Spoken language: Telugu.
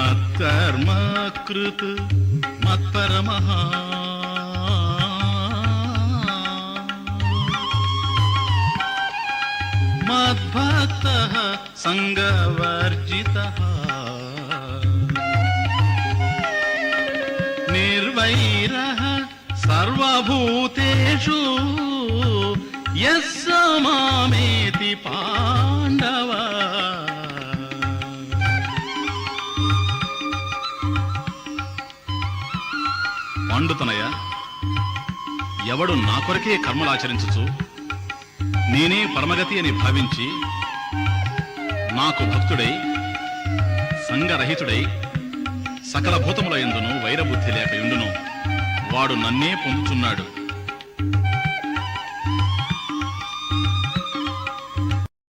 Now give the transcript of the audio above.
మత్కర్మ కృత్ మత్పరమః మద్భక్తః సంగవర్జితః నిర్వైరః సర్వభూతేషు యస్స మామేతి పాండవ. పాండుతనయ, ఎవడు నా కొరకే కర్మలాచరించుచు నేనే పరమగతి అని భావించి నాకు భక్తుడై సంగరహితుడై సకల భూతముల యందును వైరబుద్ధి లేక యుండును వాడు నన్నే పొందుచున్నాడు.